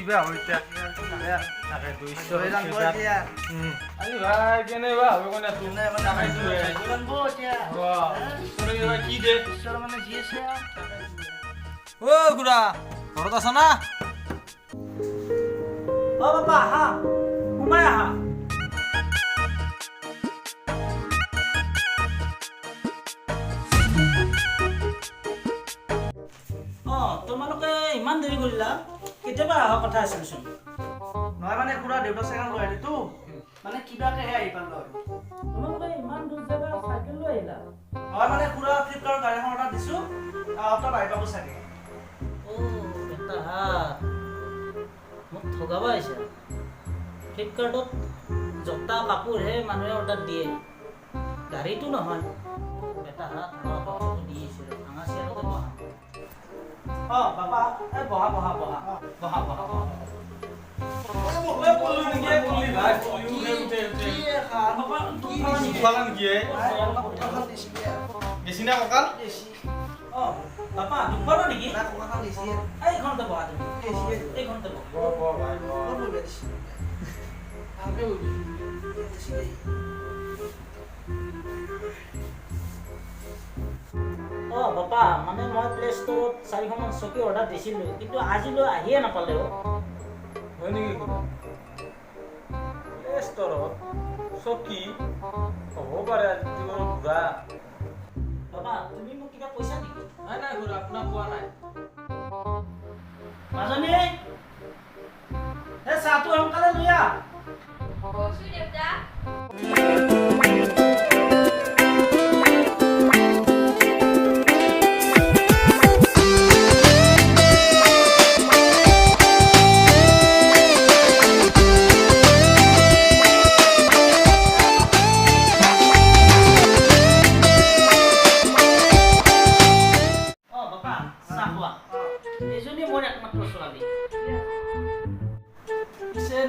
কিবা হইতা তাকে দুইশ লৈ যাম গৈ এতিয়া। আজি ভাই কেনেবা হবে কোনা তুমি নাই মানে তাকে দুয়ে লৈ যাম গৈ এতিয়া। বাহ তোৰ এবাৰ কি দে ঈশ্বৰ মানে যি আছে আৰু। ও গুড়া ঘৰত আছ না অ বাবা আহা সোমাই আহা। তোমালোকে ইমান দেৰি কৰিলা কেতিয়াবা অহা কথা আছিলচোন নহয় মানে খুৰা দেউতা চাইকেল লৈ আহিলেতো মানে কিবাকেহে আহি পালো আৰু। তোমালোকে ইমান দূৰ জেগা চাইকেল লৈ আহিলা নহয় মানে খুৰা ফ্লিপকাৰ্টৰ গাড়ী এখন অৰ্ডাৰ দিছো তাত আহি পাব চাগে। এটা মোক ঠগাবা আহিছে ফ্লিপকাৰ্টত জোতা কাপোৰহে মানুহে অৰ্ডাৰ দিয়ে গাড়ীটো নহয় এটা দিছিল ভাঙা চিয়াৰতে বহা বাবা বহা বহা বহা বহা বহা বহা বাপা দুখৰ নেকি এইখনতে বহা তুমি এইখনতে বাপা মানে মই প্লে ষ্টৰত 4খনমান চকী অৰ্ডাৰ দিছিলোঁ কিন্তু আজিলৈ আহিয়ে নাপালে হয় নেকি প্লে ষ্টৰত চকী হ'ব পাৰে আজি ঘূৰা বাবা তুমি মোক কিবা কৈছা নেকি নাই নাই ঘূৰা আপোনাক কোৱা নাই মাজনী এই চাহটো সোনকালে লৈ আহ কৈছো দেউতা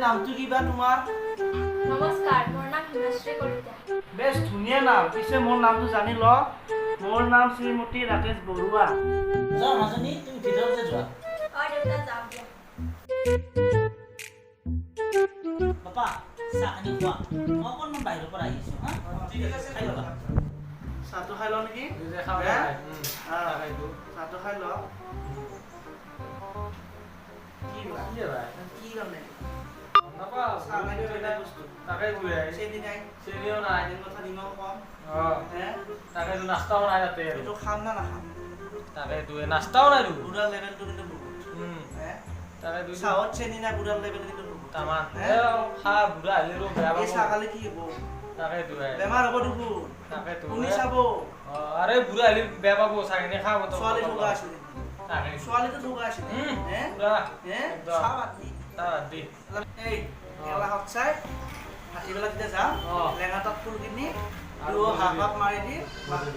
নামটো কিবা তোমাৰ? নমস্কাৰ মোৰ নাম হিমাশ্ৰী কলিতা বেশ ধুনীয়া নাম পিছে মোৰ নামটো জানি ল মোৰ নাম শ্ৰীমতী ৰাকেশ বৰুৱা যোৱা মাজনী তুমি ভিতৰতে যোৱা দেউতা যাম দিয়া বাপা চাহ আনি খোৱা মই অকণমান বাহিৰৰ পৰা আহিছো হা ঠিক আছে খাই ল'বা চাহটো খাই ল নেকি চাহটো খাই ল কি মানে চাহ নাই বেলেগ বস্তু তাকে দুয়ে চেনি নাই চেনিও নাই কথা নিমখ কম তাকে নাস্তাও নাই তাতে এইটো খাম না নাখাম তাকে দুয়ে নাস্তাও নাই বুঢ়াৰ লেভেলটো কিন্তু বহুত তাকে দুই চাহত চেনি নাই বুঢ়াৰ লেভেল কিন্তু বহুত তামান খা বুঢ়া আহিলে বেয়া এই চাহ খালে কি হ'ব তাকে দুয়ে বেমাৰ হ'ব দেখোন তাকে শুনি চাব আৰে বুঢ়া আহিলে বেয়া পাব চাগে খাব ছোৱালী ঠগা আছিল তাকে ছোৱালীটো ঠগা আছিল পুৰা চাহ বাদ দি দি এই এলা হক চাই এইবিলাক যেতিয়া যাম লেঙা তাত ফুল কিনি আৰু হাফ মাৰি দি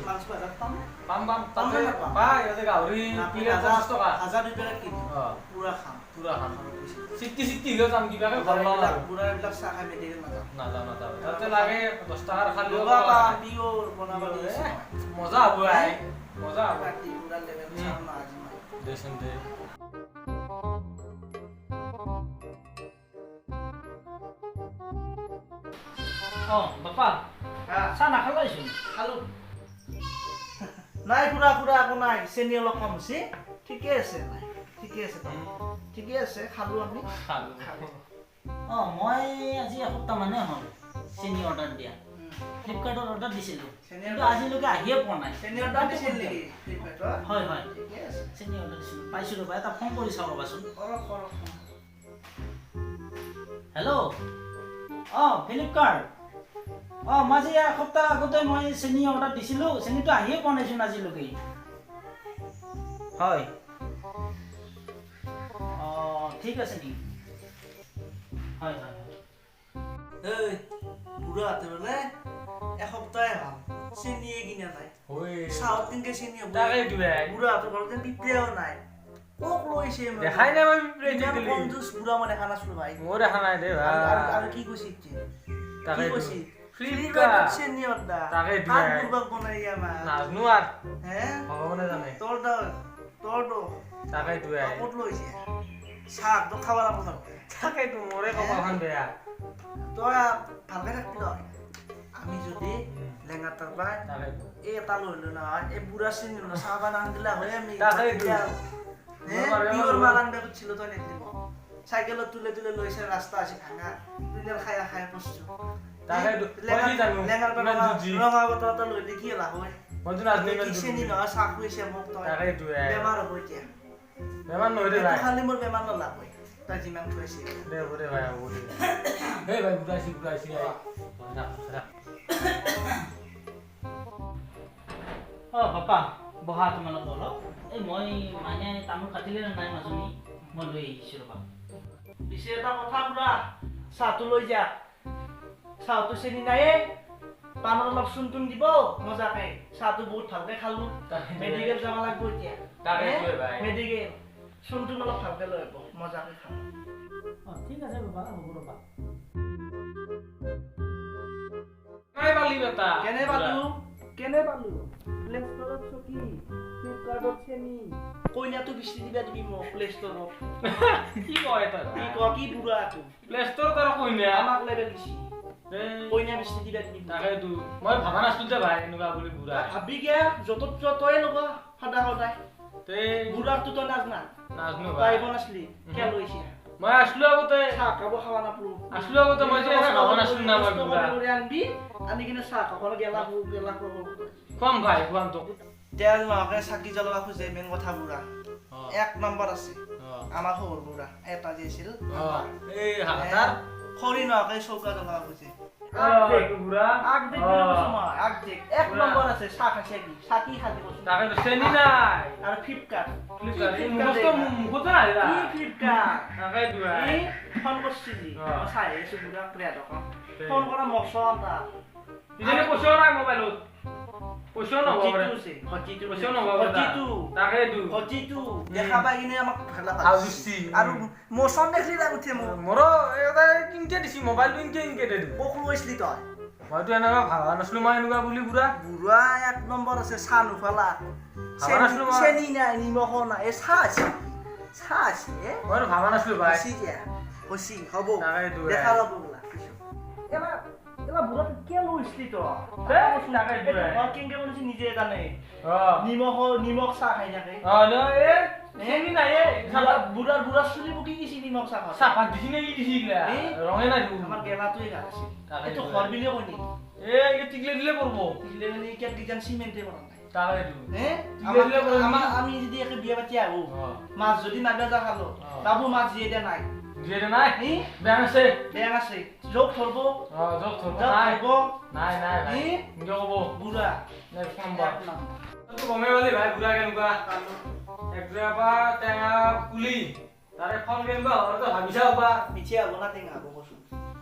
মাংস ভাজাত পাম পাম পাম তাতে পাই ইয়াতে গাহৰি প্লেট 50 টকা 1000 প্লেট কিনি পুৰা খাম চিটি হৈ যাম কিবাকে ভাল নালাগে বুঢ়াবিলাক চাহ খাই মেডিকেল নাযাওঁ তাতে লাগে 10 টকাৰ খালি বাবা পিও বনাব দিছে মজা হ'ব আই মজা হ'ব ৰাতি বুঢ়া লেভেল চাহ মাছ দেচোন দে বাপা চাহ নাখালাইচোন খালো নাই খুৰা একো নাই চেনি অলপ কম হৈছে ঠিকে আছে নাই ঠিকে আছে খালো আমি মই আজি এসপ্তাহ মানে হ'ল চেনি অৰ্ডাৰ দিয়া ফ্লিপকাৰ্টত অৰ্ডাৰ দিছিলোঁ কিন্তু আজিলৈকে আহিয়ে পোৱা নাই চেনি অৰ্ডাৰ দিছিল নেকি ফ্লিপকাৰ্টত হয় ঠিকে আছে চেনি অৰ্ডাৰ দিছিলোঁ পাইছোঁ ৰ'বা এটা ফোন কৰি চাওঁ ৰ'বাচোন হেল্ল' ফ্লিপকাৰ্ট মই আজি এসপ্তাহ আগতে মই চেনি অৰ্ডাৰ দিছিলোঁ চেনিটো আহিয়ে পোৱা নাইচোন আজিলৈকে হয় ঠিক আছে নেকি হয় এই বুঢ়া হাতে বোলে এসপ্তাহে ভাল চেনিয়ে কিনা নাই চাহত কেনেকে চেনি হ'ব বুঢ়া হাতৰ ঘৰত যেন পিপলিয়াও নাই কক লৈছে দেখাই নাই মই পিপলিয়াই কনজুচ বুঢ়া মই দেখা নাছিলো ভাই মই দেখা নাই দে ভাই আৰু কি কৈছে তাকে কৈছে ফ্লিপকাৰ্ট চেনি অৰ্ডাৰ তাকে কাক বুঢ়াক বনাই আমাৰ নাজনো আৰ হে ভগবানে জানে তোৰ তাকে দুয়ে ক'ত লৈছে চাহটো খাব লাগিব ভালকে তাকেতো মোৰে কপালখন বেয়া তই ভালকে থাকিবি তই আমি যদি লেঙাৰ তাৰ পৰা তাকেতো এই এটা লৈ লো নহয় এই বুঢ়া চিনি ন চাহ বানান দিলা হয় আমি তাকেতো। পিয়ৰ মালান দে খুজিছিলো তই নেদিলি চাইকেলত তুলে তুলে লৈছে ৰাস্তা আছে ভাঙা দুনিয়াৰ খাই খাই বস্তু তাকেতো মই কি জানো লেঙাৰ পৰা ইমান যুজি ৰঙা বতৰ এটা লৈ দেখি লাভ হয় মইতো নাজনো ইমান কি যুজি চেনি নহয় চাহ খুৱাইছে মোক তই তাকেতো বেমাৰ হ'ব এতিয়া বেমাৰ নহয় দে এইটো ভাই খালি মোৰ বেমাৰ নলাভ হয় তই যিমান খুৱাইছে দে হ'ব দে ভাই হ'ব দে এই ভাই বুঢ়াইছি পাপা বহা তোমালোক অলপ এই মই মাইনাই তামোল কাটিলে নে নাই মাজনী মই লৈ আহিছোঁ ৰ'বা পিছে এটা কথা বুঢ়া চাহটো লৈ যা চাহটো চেনি নায়ে পাণত অলপ চূণ তুন দিব মজাকে চাহটো বহুত ভালকে খালো মেডিকেল যাব লাগিব এতিয়া তাকেইটোৱে ভাই। মেডিকেল চূণ তুন অলপ ভালকে লৈ আহিব মজাকে খাম ঠিক আছে বাবা হ'ব ৰ'বা নাই পালি বেটা কেনে পালো প্লে ষ্টৰত চকী ফ্লিপকাৰ্টত চেনি কইনাটো বিচি দিবা দিবি মোক প্লে ষ্টৰত কি কয় তই কি ক কি বুঢ়াটো প্লে ষ্টৰত আৰু কইনা আমাক লেবেল দিছি কইনা বিচি দিবা দিবি তাকেতো মই ভাবা নাছিলো যে ভাই এনেকুৱা বুলি বুঢ়া ভাবি গিয়া য'তত তই ল'বা সদায় তে বুঢ়াটো তই নাজনা নাজনো তই ভাই আহিব নাছিলি কিয় লৈছি মই আসলো আগতে চাহ খাব খাৱা নাপলো আসলো আগতে মই যে এনেকুৱা ভাবা নাছিলো না মই বুঢ়া আনবি আনি কিনে চাহ খাবলৈ গেলা কম ভাই কোৱাম তোক তেল নহকে চাকি জ্বলাব খোজে মেইন কথা বুঢ়া এক নম্বৰ আছে আমাৰ সৰু বুঢ়া এটা যে আছিল এই হাতাৰ খৰি নহকে চৌকা জ্বলাব খোজে বুঢ়া এক নম্বৰ আছে চাহ খাইছে কি চাকি খালি কৈছো তাকেতো চেনি নাই আৰু ফ্লিপকাৰ্ট মুখতো নাই কি ফ্লিপকাৰ্ট তাকেতো ভাই ফোন কৰিছিলি অ। মই চাই আছো বুঢ়া ক্ৰিয়াদক ফোন কৰা মচলা এটা ইজনে পইচাও নাই মোবাইলত পইচাও নহ'ব পাৰে পইচাও নহ'ব পাৰে তাকেতো দেখা পাই কিনে আমাক ভেলা ভাল দিছি। আৰু মোচন দেখলি না উঠে মোৰ মোৰো এটা কিনকে দিছি মোবাইলটো ইনকে দে দিম মোক লৈছিলি তই মইতো এনেকুৱা ভাবা নাছিলো মই এনেকুৱা বুলি বুঢ়া বুঢ়া এক নম্বৰ আছে চাহ নোখালা ভাবা নাছিলো মই। চেনি নাই নিমখ নাই এই চাহ আছে মইতো ভাবা নাছিলো ভাই হৈছি হ'ব তাকেতো দেখা ল'ব বোলা এলা বুঢ়া কিয় লৈছিলি তাকেতো কেনেকে কৰিছি নিজে জানে অ নিমখ চাহ খাই থাকে অ ন এ চেনি নাই এ বুঢ়াৰ চুলি বুকি গেছি নিমখ চাহ খাই চাহপাত দিছি নে কি দিছি এইগিলা ৰঙে নাই আমাৰ গেলাটোৱে গাছে তাকেতো এইটো ঘৰ বুলিয়ে কৈ নেকি এ এই টিকলে দিলে পড়ব দিলে মানে এতিয়া ডিজাইন চিমেণ্টে কৰা নাই তাকেতো টিকলে দিলে পড়ব আমি যদি একে বিয়া পাতি আহো মাছ যদি মাৰিব যা খালো বাবু মাছ দিয়ে দিয়া নাই দিয়ে নাই বেয়া আছে বেয়া আছে যোগ ধৰব জব থব যোগ নাই ধৰব নাই নাই ভাই ইনকে ক'ব বুঢ়া নেক্সট নাম্বাৰ তো গমে পালি ভাই বুঢ়া কেনেকুৱা একজোপা পৰা টেঙা পুলি তাৰে ফল কেনেকুৱা হয় তই ভাবিছা হবা মিঠে হব না টেঙা হব কচোন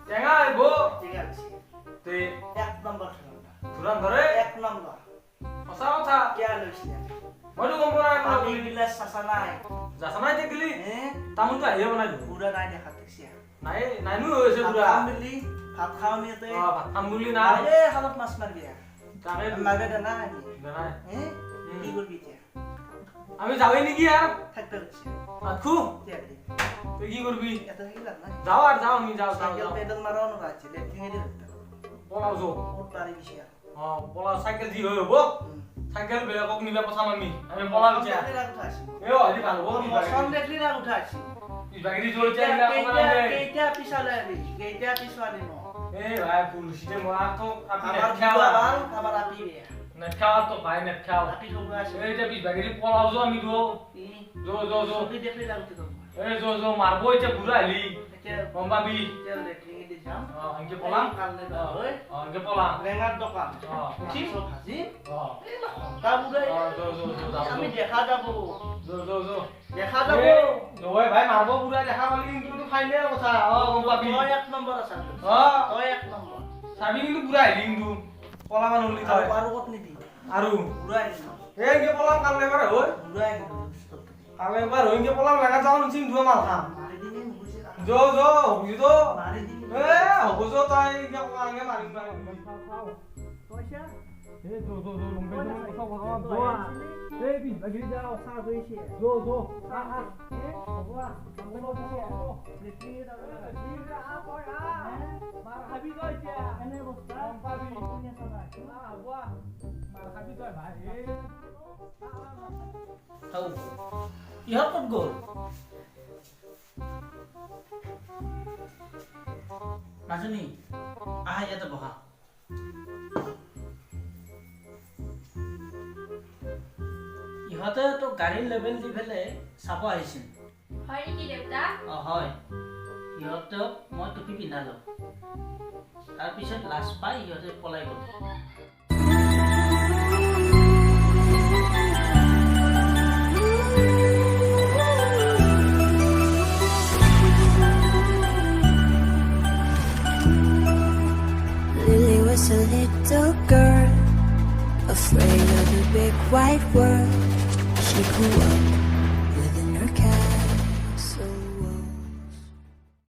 টেঙা আহিব টেঙা আছে তে এক নম্বৰ খেলা ধুৰান ধৰে এক নম্বৰ সঁচা কথা কিয় লৈছিলে মইতো গম পোৱা নাই আমি গিলাচ চাচা নাই যাচা নাই দেখিলি তামোলটো আহিয়ে বনাই দিওঁ বুঢ়া নাই দেখা দেখছি নাই নাইনো হৈছে বুঢ়া ভাত খাওঁ আমি ইয়াতে ভাত খাম বুলি নাই খালত মাছ মাৰি তাকে মাৰিব দে নাই নাই কি কৰিবি এতিয়া আমি যাওঁৱে নেকি আৰু থাকবে লাগছে আখু তুই কি করবি এটা কি লাগ না যাও আর যাও আমি যাও যাও সাইকেল পেডাল মারাও না আছে লেফটিং এ পলাও যাও বহুত পারি গেছি পলাও সাইকেল দি হইব সাইকেল বেলেগক নিবা পঠাম আমি পলাও যা এ আজি ভাল হবো মছন দেখলি না উঠাইছি বাগিরি জলতে আইলা কেইটা পিছালে কেইটা পিছালে ন এ ভাই পুলিশে মোরা তো আপনি আমার খাওয়া আমার আপি না খাওয়া তো ভাই না খাওয়া আপি সব আছে এই যে বাগিরি পলাও যাও আমি দো জো কি দেখলি না উঠে তো এ জো মারবো এটা বুড়া আলি কম পাবি তেল লেফটিং এ দি যাম আনকে পলাম কাললে না ওই আনকে পলাম লেঙ্গার দোকান ঠিক সব ভাজি এই তা বুড়াই জো আমি দেখা যাব জো দেখা যাব ওই ভাই মারবো পুরা দেখা পালি কিন্তু তো ফাইনাল কথা গম পাবি ওই এক নম্বর আছে ওই এক নম্বর চাবি কিন্তু পুরা আইলি কিন্তু পলা মান উলি আর আর কত নিবি আৰু বুড়াই এই কে পলাম কাল এবারে হই বুড়াই কাল এবার হই কে পলাম লাগা যাও নিছিম ধুয়া মাল খাম মারি দিবি বুঝি জো হবি তো মারি দিবি এ হবো তো তাই কে পলাম কে মারিম পারে পয়সা এ জো লম্বে জো সব Ê, bị bà kia ra sao với chị? Rồi, à. Ê, không qua. Không có chị. Để đi đâu ra. Đi ra coi à. Mà habis rồi chị. Anh em một cái. Không phải bị punya sama. À, qua. Mà habis rồi bà. Ê. Thâu. ইহঁত ক'ত গ'ল? মাজনী, আহা ইয়াতে বহা। ইহঁতে তো গাড়ীৰ লেবেল দি পেলাই চাব আহিছিল। হয় নেকি দেউতা? হয়, ইহঁতক মই টুপি পিন্ধালো। তাৰপিছত লাজ পাই ইহঁতে পলাই গ'ল। Lily was a little girl, afraid of the big white world. She grew up